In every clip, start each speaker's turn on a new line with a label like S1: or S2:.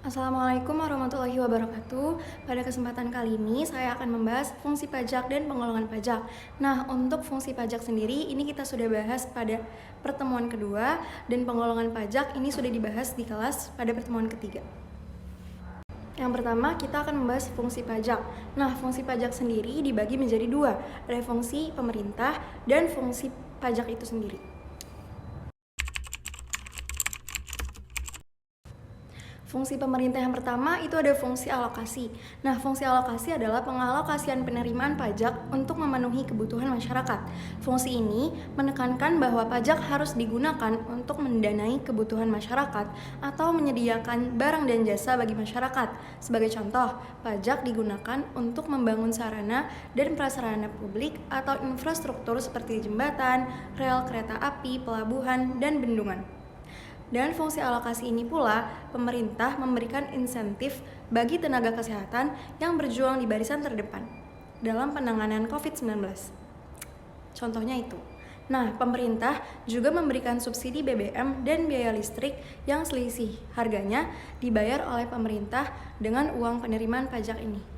S1: Assalamualaikum warahmatullahi wabarakatuh. Pada kesempatan kali ini saya akan membahas fungsi pajak dan penggolongan pajak. Nah, untuk fungsi pajak sendiri ini kita sudah bahas pada pertemuan kedua dan penggolongan pajak ini sudah dibahas di kelas pada pertemuan ketiga. Yang pertama, kita akan membahas fungsi pajak. Nah, fungsi pajak sendiri dibagi menjadi dua, ada fungsi pemerintah dan fungsi pajak itu sendiri. Fungsi pemerintah yang pertama itu ada fungsi alokasi. Nah, fungsi alokasi adalah pengalokasian penerimaan pajak untuk memenuhi kebutuhan masyarakat. Fungsi ini menekankan bahwa pajak harus digunakan untuk mendanai kebutuhan masyarakat atau menyediakan barang dan jasa bagi masyarakat. Sebagai contoh, pajak digunakan untuk membangun sarana dan prasarana publik atau infrastruktur seperti jembatan, rel kereta api, pelabuhan, dan bendungan. Dan fungsi alokasi ini pula, pemerintah memberikan insentif bagi tenaga kesehatan yang berjuang di barisan terdepan dalam penanganan COVID-19. Contohnya itu. Nah, pemerintah juga memberikan subsidi BBM dan biaya listrik yang selisih harganya dibayar oleh pemerintah dengan uang penerimaan pajak ini.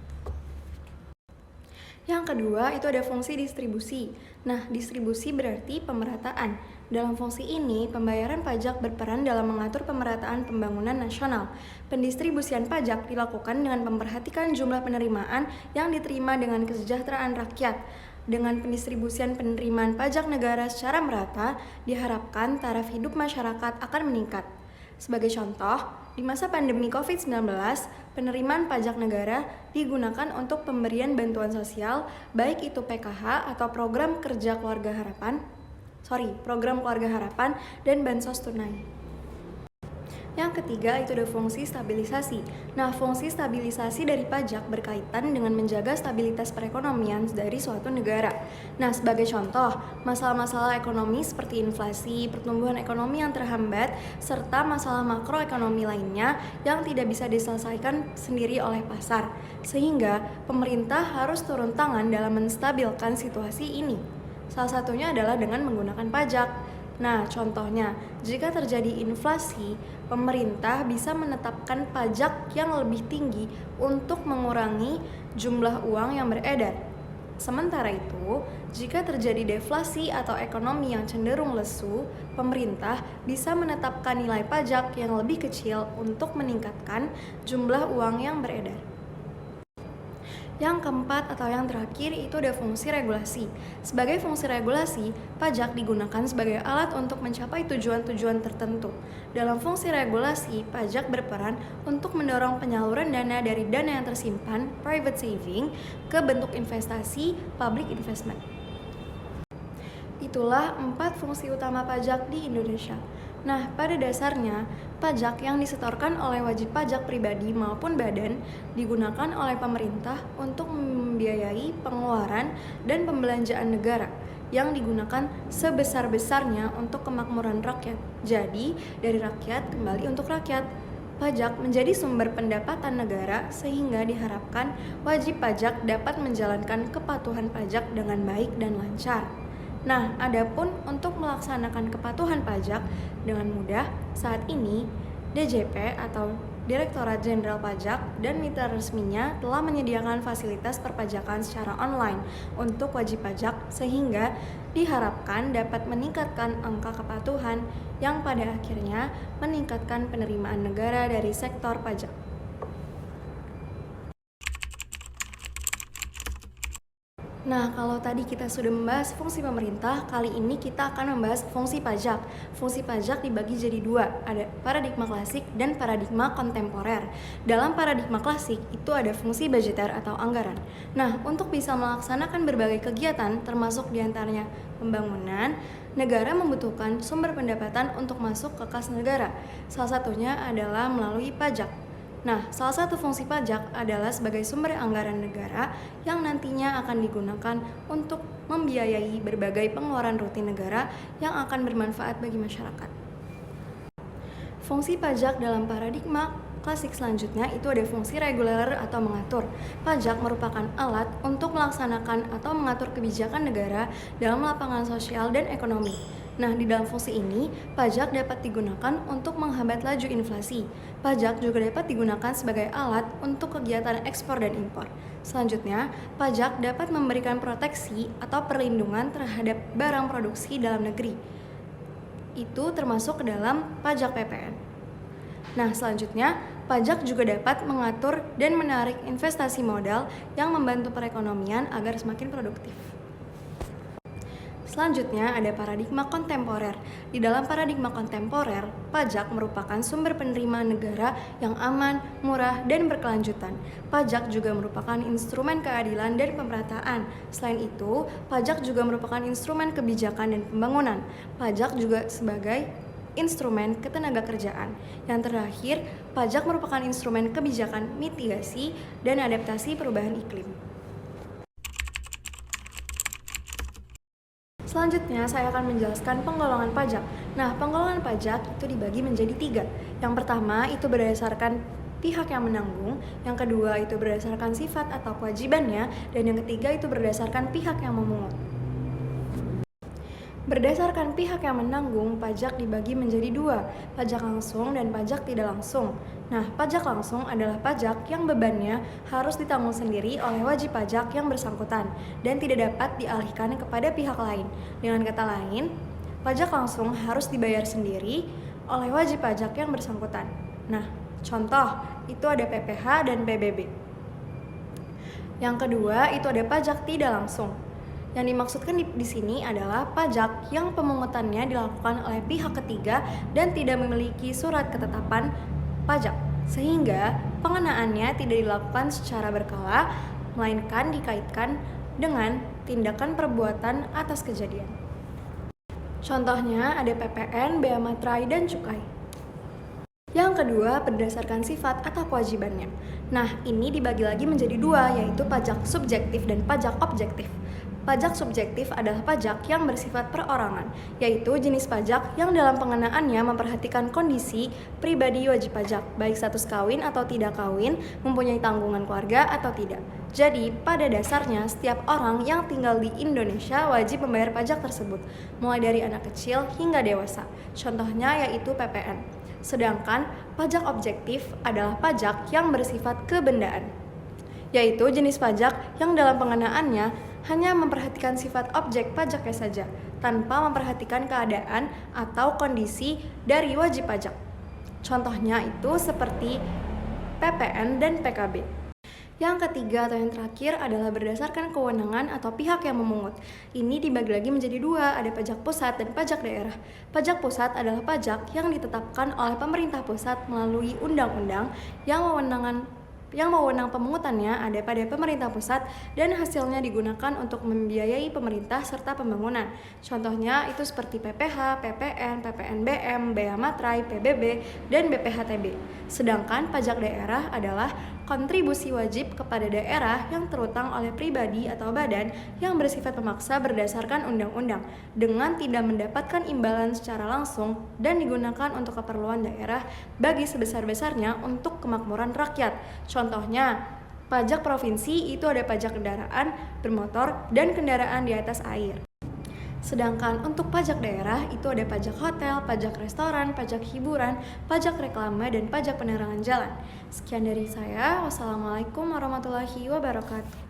S1: Yang kedua, itu ada fungsi distribusi. Nah, distribusi berarti pemerataan. Dalam fungsi ini, pembayaran pajak berperan dalam mengatur pemerataan pembangunan nasional. Pendistribusian pajak dilakukan dengan memperhatikan jumlah penerimaan yang diterima dengan kesejahteraan rakyat. Dengan pendistribusian penerimaan pajak negara secara merata, diharapkan taraf hidup masyarakat akan meningkat. Sebagai contoh, di masa pandemi COVID-19, penerimaan pajak negara digunakan untuk pemberian bantuan sosial, baik itu PKH atau program keluarga harapan dan bansos tunai. Yang ketiga itu ada fungsi stabilisasi. Nah, fungsi stabilisasi dari pajak berkaitan dengan menjaga stabilitas perekonomian dari suatu negara. Nah, sebagai contoh, masalah-masalah ekonomi seperti inflasi, pertumbuhan ekonomi yang terhambat, serta masalah makroekonomi lainnya yang tidak bisa diselesaikan sendiri oleh pasar. Sehingga pemerintah harus turun tangan dalam menstabilkan situasi ini. Salah satunya adalah dengan menggunakan pajak. Nah, contohnya, jika terjadi inflasi, pemerintah bisa menetapkan pajak yang lebih tinggi untuk mengurangi jumlah uang yang beredar. Sementara itu, jika terjadi deflasi atau ekonomi yang cenderung lesu, pemerintah bisa menetapkan nilai pajak yang lebih kecil untuk meningkatkan jumlah uang yang beredar. Yang keempat atau yang terakhir itu ada fungsi regulasi. Sebagai fungsi regulasi, pajak digunakan sebagai alat untuk mencapai tujuan-tujuan tertentu. Dalam fungsi regulasi, pajak berperan untuk mendorong penyaluran dana dari dana yang tersimpan, private saving, ke bentuk investasi, public investment. Itulah 4 fungsi utama pajak di Indonesia. Nah, pada dasarnya, pajak yang disetorkan oleh wajib pajak pribadi maupun badan digunakan oleh pemerintah untuk membiayai pengeluaran dan pembelanjaan negara yang digunakan sebesar-besarnya untuk kemakmuran rakyat. Jadi, dari rakyat kembali untuk rakyat. Pajak menjadi sumber pendapatan negara sehingga diharapkan wajib pajak dapat menjalankan kepatuhan pajak dengan baik dan lancar. Nah, adapun untuk melaksanakan kepatuhan pajak dengan mudah, saat ini DJP atau Direktorat Jenderal Pajak dan mitra resminya telah menyediakan fasilitas perpajakan secara online untuk wajib pajak sehingga diharapkan dapat meningkatkan angka kepatuhan yang pada akhirnya meningkatkan penerimaan negara dari sektor pajak. Nah, kalau tadi kita sudah membahas fungsi pemerintah, kali ini kita akan membahas fungsi pajak. Fungsi pajak dibagi jadi dua, ada paradigma klasik dan paradigma kontemporer. Dalam paradigma klasik, itu ada fungsi budgeter atau anggaran. Nah, untuk bisa melaksanakan berbagai kegiatan, termasuk diantaranya pembangunan, negara membutuhkan sumber pendapatan untuk masuk ke kas negara. Salah satunya adalah melalui pajak. Nah, salah satu fungsi pajak adalah sebagai sumber anggaran negara yang nantinya akan digunakan untuk membiayai berbagai pengeluaran rutin negara yang akan bermanfaat bagi masyarakat. Fungsi pajak dalam paradigma klasik selanjutnya itu ada fungsi reguler atau mengatur. Pajak merupakan alat untuk melaksanakan atau mengatur kebijakan negara dalam lapangan sosial dan ekonomi. Nah, di dalam fungsi ini, pajak dapat digunakan untuk menghambat laju inflasi. Pajak juga dapat digunakan sebagai alat untuk kegiatan ekspor dan impor. Selanjutnya, pajak dapat memberikan proteksi atau perlindungan terhadap barang produksi dalam negeri. Itu termasuk ke dalam pajak PPN. Nah, selanjutnya, pajak juga dapat mengatur dan menarik investasi modal yang membantu perekonomian agar semakin produktif. Selanjutnya ada paradigma kontemporer. Di dalam paradigma kontemporer, pajak merupakan sumber penerimaan negara yang aman, murah, dan berkelanjutan. Pajak juga merupakan instrumen keadilan dan pemerataan. Selain itu, pajak juga merupakan instrumen kebijakan dan pembangunan. Pajak juga sebagai instrumen ketenagakerjaan. Yang terakhir, pajak merupakan instrumen kebijakan mitigasi dan adaptasi perubahan iklim. Selanjutnya, saya akan menjelaskan penggolongan pajak. Nah, penggolongan pajak itu dibagi menjadi 3. Yang pertama, itu berdasarkan pihak yang menanggung. Yang kedua, itu berdasarkan sifat atau kewajibannya. Dan yang ketiga, itu berdasarkan pihak yang memungut. Berdasarkan pihak yang menanggung, pajak dibagi menjadi 2, pajak langsung dan pajak tidak langsung. Nah, pajak langsung adalah pajak yang bebannya harus ditanggung sendiri oleh wajib pajak yang bersangkutan dan tidak dapat dialihkan kepada pihak lain. Dengan kata lain, pajak langsung harus dibayar sendiri oleh wajib pajak yang bersangkutan. Nah, contoh itu ada PPh dan PBB. Yang kedua, itu ada pajak tidak langsung. Yang dimaksudkan di sini adalah pajak yang pemungutannya dilakukan oleh pihak ketiga dan tidak memiliki surat ketetapan pajak, sehingga pengenaannya tidak dilakukan secara berkala, melainkan dikaitkan dengan tindakan perbuatan atas kejadian. Contohnya ada PPN, bea materai, dan cukai. Yang kedua, berdasarkan sifat atau kewajibannya. Nah, ini dibagi lagi menjadi 2, yaitu pajak subjektif dan pajak objektif. Pajak subjektif adalah pajak yang bersifat perorangan, yaitu jenis pajak yang dalam pengenaannya memperhatikan kondisi pribadi wajib pajak, baik status kawin atau tidak kawin, mempunyai tanggungan keluarga atau tidak. Jadi, pada dasarnya, setiap orang yang tinggal di Indonesia wajib membayar pajak tersebut, mulai dari anak kecil hingga dewasa. Contohnya yaitu PPN. Sedangkan pajak objektif adalah pajak yang bersifat kebendaan, yaitu jenis pajak yang dalam pengenaannya hanya memperhatikan sifat objek pajaknya saja, tanpa memperhatikan keadaan atau kondisi dari wajib pajak. Contohnya itu seperti PPN dan PKB. Yang ketiga atau yang terakhir adalah berdasarkan kewenangan atau pihak yang memungut. Ini dibagi lagi menjadi 2, ada pajak pusat dan pajak daerah. Pajak pusat adalah pajak yang ditetapkan oleh pemerintah pusat melalui undang-undang yang wewenang pemungutannya ada pada pemerintah pusat dan hasilnya digunakan untuk membiayai pemerintah serta pembangunan. Contohnya itu seperti PPh, PPN, PPNBM, bea materai, PBB, dan BPHTB. Sedangkan pajak daerah adalah kontribusi wajib kepada daerah yang terutang oleh pribadi atau badan yang bersifat memaksa berdasarkan undang-undang dengan tidak mendapatkan imbalan secara langsung dan digunakan untuk keperluan daerah bagi sebesar-besarnya untuk kemakmuran rakyat. Contohnya, pajak provinsi itu ada pajak kendaraan bermotor dan kendaraan di atas air. Sedangkan untuk pajak daerah itu ada pajak hotel, pajak restoran, pajak hiburan, pajak reklame, dan pajak penerangan jalan. Sekian dari saya. Wassalamualaikum warahmatullahi wabarakatuh.